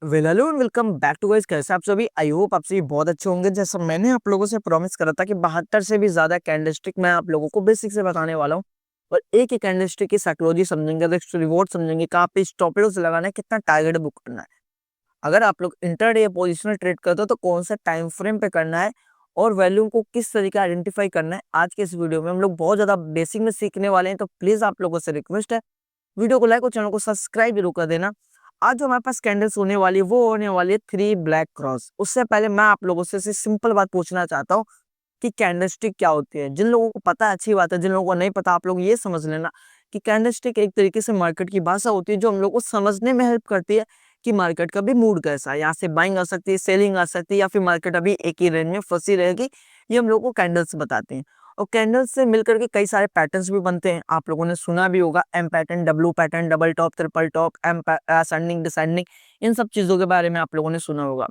Well hello and welcome back to guys. कैसे आप सभी? आई होप आप सभी बहुत अच्छे होंगे। जैसा मैंने आप लोगों से प्रॉमिस करा था कि 72 से भी ज्यादा कैंडलस्टिक मैं आप लोगों को बेसिक से बताने वाला हूँ और एक ही कैंडलस्टिक की साइकोलॉजी समझेंगे, रिस्क रिवॉर्ड समझेंगे, कहाँ पे स्टॉप लॉस लगाना है, कितना टारगेट बुक करना है। अगर आप लोग इंटरडे या पोजिशनल ट्रेड करते हो तो कौन सा टाइम फ्रेम पे करना है और वैल्यू को किस तरीके आइडेंटिफाई करना है, आज के इस वीडियो में हम लोग बहुत ज्यादा बेसिक में सीखने वाले हैं। तो प्लीज आप लोगों से रिक्वेस्ट है, वीडियो को लाइक और चैनल को सब्सक्राइब जरूर कर देना। आज जो हमारे पास कैंडल्स होने वाली है वो होने वाली है 3 ब्लैक क्रॉस। उससे पहले मैं आप लोगों से सिंपल बात पूछना चाहता हूँ कि कैंडलस्टिक क्या होती है। जिन लोगों को पता है अच्छी बात है, जिन लोगों को नहीं पता आप लोग ये समझ लेना कि कैंडलस्टिक एक तरीके से मार्केट की भाषा होती है जो हम लोग को समझने में हेल्प करती है कि मार्केट का भी मूड कैसा है। यहाँ से बाइंग आ सकती है, सेलिंग आ सकती है या फिर मार्केट अभी एक ही रेंज में फंसी रहेगी। ये हम लोग को कैंडल्स बताते हैं और कैंडल्स से मिलकर के कई सारे पैटर्न्स भी बनते हैं। आप लोगों ने सुना भी होगा M pattern, W pattern, double top, triple top, M ascending, descending, इन सब चीजों के बारे में आप लोगों ने सुना होगा।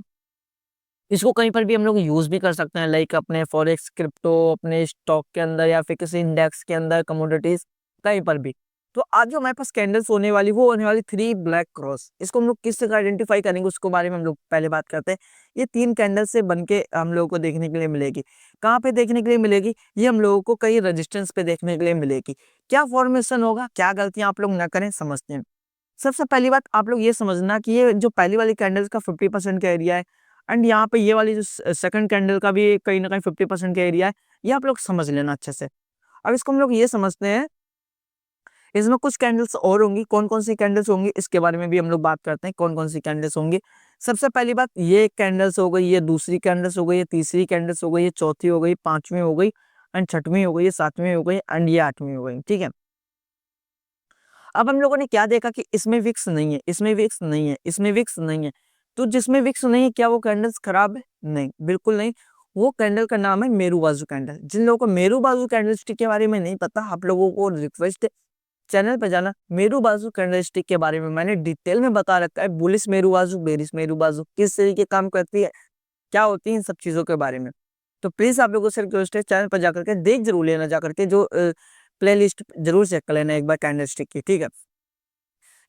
इसको कहीं पर भी हम लोग यूज भी कर सकते हैं, लाइक अपने फॉरेक्स, क्रिप्टो, अपने स्टॉक के अंदर या फिर किसी इंडेक्स के अंदर, कमोडिटीज, कहीं पर भी। तो आज जो हमारे पास कैंडल्स होने वाली वो होने वाली 3 ब्लैक क्रॉस। इसको हम लोग किस तरह आइडेंटिफाई करेंगे उसके बारे में हम लोग पहले बात करते हैं। ये 3 कैंडल से बन के हम लोगों को देखने के लिए मिलेगी। कहाँ पे देखने के लिए मिलेगी? ये हम लोगों को कई रेजिस्टेंस पे देखने के लिए मिलेगी। क्या फॉर्मेशन होगा, क्या गलतियां आप लोग ना करें, समझते हैं। सबसे पहली बात आप लोग ये समझना कि ये जो पहली वाली कैंडल्स का 50% का एरिया है एंड यहाँ पे ये वाली जो सेकंड कैंडल का भी कहीं ना कहीं 50% का एरिया है। ये आप लोग समझ लेना अच्छे से। अब इसको हम लोग ये समझते हैं, इसमें कुछ कैंडल्स और होंगी। कौन कौन सी कैंडल्स होंगी इसके बारे में भी हम लोग बात करते हैं, कौन कौन सी कैंडल्स होंगी। सबसे पहली बात, ये कैंडल्स हो गई, ये दूसरी कैंडल्स हो गई, ये तीसरी कैंडल्स हो गई, ये चौथी हो गई, पांचवी हो गई एंड छठवीं हो गई, ये सातवीं हो गई एंड ये आठवीं हो गई। ठीक है। अब हम लोगों ने क्या देखा कि इसमें विक्स नहीं है, इसमें विक्स नहीं है, इसमें विक्स नहीं है। तो जिसमें विक्स नहीं है, क्या वो कैंडल्स खराब है? नहीं, बिल्कुल नहीं। वो कैंडल का नाम है मेरू बाजू कैंडल। जिन लोगों को मेरू बाजू कैंडलस्टिक के बारे में नहीं पता, आप लोगों को रिक्वेस्ट है चैनल पे जाना। मेरू बाजू कैंडलस्टिक के बारे में मैंने डिटेल में बता रखा है। बुलिश मेरू बाजू, बेरिश मेरू बाजू किस तरीके काम करती है, क्या होती है, इन सब चीजों के बारे में। तो प्लीज आप लोगों से रिक्वेस्ट है, चैनल पर जाकर के देख जरूर लेना, जाकर के जो प्ले लिस्ट जरूर चेक कर लेना एक बार कैंडलस्टिक की। ठीक है।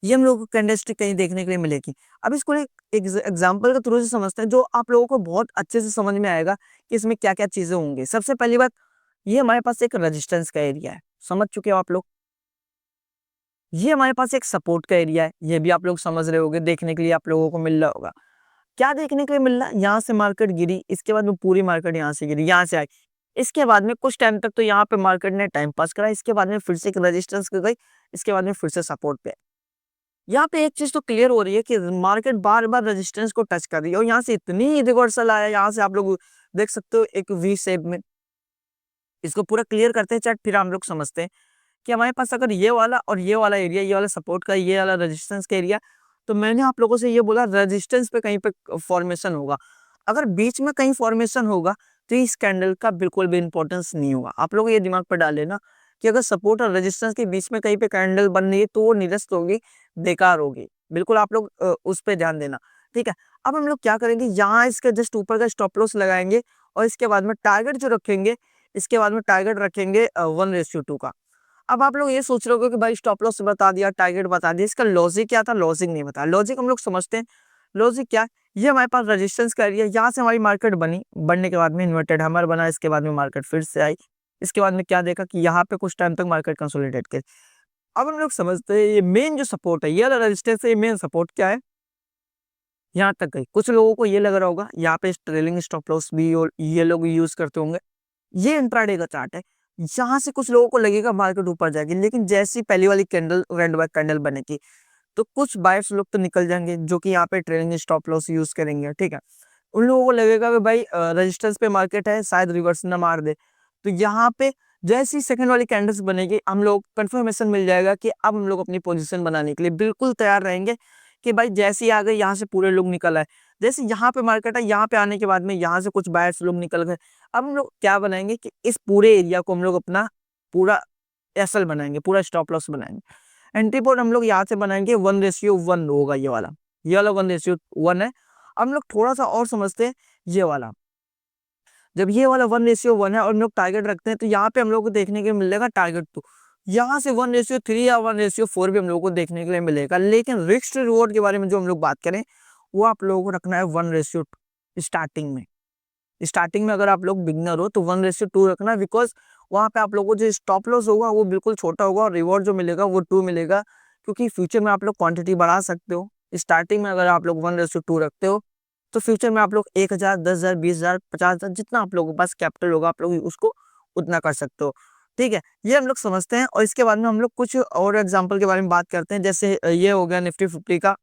ये हम लोग को कैंडलस्टिक कहीं देखने के लिए मिलेगी। अब इसको एक एग्जाम्पल के थ्रू से समझते हैं जो आप लोगों को बहुत अच्छे से समझ में आएगा कि इसमें क्या क्या चीजें होंगी। सबसे पहली बात, ये हमारे पास एक रेजिस्टेंस का एरिया है, समझ चुके हो आप लोग। ये हमारे पास एक सपोर्ट का एरिया है, ये भी आप लोग समझ रहे होंगे, देखने के लिए आप लोगों को मिल रहा होगा। क्या देखने के लिए मिल रहा है? यहाँ से मार्केट गिरी, इसके बाद में पूरी मार्केट यहाँ से गिरी, यहाँ से आई, इसके बाद में कुछ टाइम तक तो यहाँ पे मार्केट ने टाइम पास करा, इसके बाद में फिर से एक रेजिस्टेंस गई, इसके बाद में फिर से सपोर्ट पे। यहाँ पे एक चीज तो क्लियर हो रही है कि मार्केट बार बार रेजिस्टेंस को टच कर रही है और यहाँ से इतनी रिवर्सल आया, यहाँ से आप लोग देख सकते हो एक वी शेप में। इसको पूरा क्लियर करते हैं चार्ट, फिर हम लोग समझते हैं कि हमारे पास अगर ये वाला और ये वाला एरिया, ये वाला सपोर्ट का, ये वाला रेजिस्टेंस का एरिया, तो मैंने आप लोगों से ये बोला रेजिस्टेंस पे कहीं पे फॉर्मेशन होगा। अगर बीच में कहीं फॉर्मेशन होगा तो इस कैंडल का बिल्कुल भी इंपॉर्टेंस नहीं होगा। आप लोग ये दिमाग पर डाल लेना कि अगर सपोर्ट और रेजिस्टेंस के बीच में कहीं पे कैंडल बन रही है तो वो निरस्त होगी, बेकार होगी। बिल्कुल आप लोग उस पर ध्यान देना। ठीक है। अब हम लोग क्या करेंगे, यहाँ इसके जस्ट ऊपर का स्टॉप लॉस लगाएंगे और इसके बाद में टारगेट जो रखेंगे, इसके बाद में टारगेट रखेंगे 1:2 का। अब आप लोग ये सोच रहे हो कि भाई स्टॉप लॉस बता दिया, टारगेट बता दिया, इसका लॉजिक क्या था? लॉजिक नहीं बताया। लॉजिक हम लोग समझते हैं। लॉजिक क्या है? ये हमारे पास रेजिस्टेंस का एरिया, यहाँ से हमारी मार्केट बनी, बनने के बाद में इन्वर्टेड हैमर बना, इसके बाद में मार्केट फिर से आई, इसके बाद में क्या देखा कि यहाँ पे कुछ टाइम तक मार्केट कंसोलिडेट कर। अब हम लोग समझते हैं ये मेन जो सपोर्ट है, ये वाला रेजिस्टेंस है, ये मेन सपोर्ट क्या है, यहाँ तक गई। कुछ लोगों को ये लग रहा होगा यहाँ पे ट्रेलिंग स्टॉप लॉस भी और ये लोग यूज करते होंगे। ये इंट्राडे का चार्ट है। यहाँ से कुछ लोगों को लगेगा मार्केट ऊपर जाएगी, लेकिन जैसी पहली वाली कैंडल रेड बैक कैंडल बनेगी तो कुछ बायर्स लोग तो निकल जाएंगे जो कि यहाँ पे ट्रेलिंग स्टॉप लॉस यूज करेंगे। ठीक है। उन लोगों को लगेगा कि भाई रेजिस्टेंस पे मार्केट है, शायद रिवर्स ना मार दे। तो यहाँ पे जैसी सेकंड वाली कैंडल्स बनेगी हम लोग कंफर्मेशन मिल जाएगा कि अब हम लोग अपनी पोजीशन बनाने के लिए बिल्कुल तैयार रहेंगे कि भाई जैसे ही आ गए यहाँ से पूरे लोग निकल आए। जैसे यहाँ पे मार्केट है, यहाँ पे आने के बाद में यहाँ से कुछ बायर्स लोग निकल गए। अब हम लोग क्या बनाएंगे कि इस पूरे एरिया को हम लोग अपना पूरा एसएल बनाएंगे, पूरा स्टॉप लॉस बनाएंगे। एंट्री पॉइंट हम लोग यहाँ से बनाएंगे 1:1 होगा, ये वाला 1:1 है। अब हम लोग थोड़ा सा और समझते हैं ये वाला। जब ये वाला 1:1 है और हम लोग टारगेट रखते हैं तो यहाँ पे हम लोग को देखने के लिए मिलेगा टारगेट 2। यहाँ से 1:3 या 1:4 भी हम लोग को देखने के लिए मिलेगा। लेकिन रिस्क रिवॉर्ड के बारे में जो हम लोग बात करें वो आप लोगों को रखना है 1:2 स्टार्टिंग में। स्टार्टिंग में अगर आप लोग बिगनर हो तो 1:2 रखना, बिकॉज वहाँ पे आप लोगों को जो स्टॉप लॉस होगा वो बिल्कुल छोटा होगा और रिवॉर्ड जो मिलेगा वो 2 मिलेगा, क्योंकि फ्यूचर में आप लोग क्वांटिटी बढ़ा सकते हो। स्टार्टिंग में अगर आप लोग 1:2 रखते हो तो फ्यूचर में आप लोग 1,000, 10,000, 20,000, 50,000 जितना आप लोगों के पास कैपिटल होगा आप लोग उसको उतना कर सकते हो। ठीक है, ये हम लोग समझते हैं और इसके बाद में हम लोग कुछ और एग्जाम्पल के बारे में बात करते हैं। जैसे ये हो गया निफ्टी 50 का,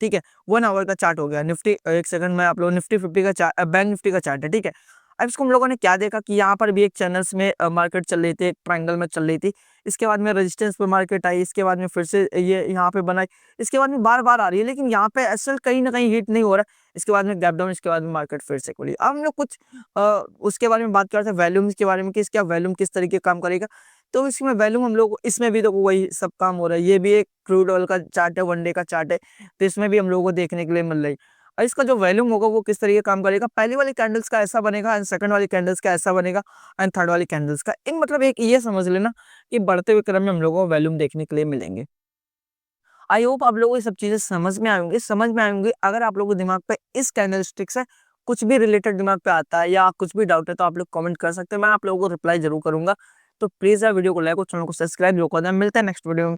ठीक है, 1 आवर का चार्ट हो गया निफ्टी। एक सेकंड में आप लोग निफ्टी 50 का चार्ट, बैंक निफ्टी का चार्ट है, ठीक है। अब इसको हम लोगों ने क्या देखा कि यहाँ पर भी एक चैनल्स में मार्केट चल रही थी, एक ट्रायंगल में चल रही थी। इसके बाद में रेजिस्टेंस पे मार्केट आई, इसके बाद में फिर से ये यहाँ पे बनाई, इसके बाद में बार बार आ रही है, लेकिन यहाँ पे एसएल कहीं ना कहीं हिट नहीं हो रहा है। इसके बाद में गैप डाउन, इसके बाद में मार्केट फिर से खुली। अब हम लोग कुछ उसके बारे में बात करते हैं, वैल्यूम्स के बारे में कि इसका वैल्यूम किस तरीके काम करेगा। तो इसमें वैल्यूम हम लोग, इसमें भी तो वही सब काम हो रहा है। ये भी एक क्रूड ऑयल का चार्ट है, 1 डे का चार्ट है, तो इसमें भी हम लोगों को देखने के लिए मिल रही है। और इसका जो वैल्यूम होगा वो किस तरीके काम करेगा, पहली वाली कैंडल्स का ऐसा बनेगा एंड सेकंड वाली कैंडल्स का ऐसा बनेगा एंड थर्ड वाली कैंडल्स का। इन मतलब एक ये समझ लेना कि बढ़ते हुए क्रम में हम लोगों को वैल्यूम देखने के लिए मिलेंगे। आई होप आप लोगों को ये सब चीजें समझ में आएंगी। अगर आप लोगों को दिमाग पे इस कैंडलस्टिक से कुछ भी रिलेटेड दिमाग पे आता है या कुछ भी डाउट है तो आप लोग कमेंट कर सकते हैं, मैं आप लोगों को रिप्लाई जरूर करूंगा। तो प्लीज यार वीडियो को लाइक और चैनल को सब्सक्राइब जरूर कर दें। मिलते हैं नेक्स्ट वीडियो में।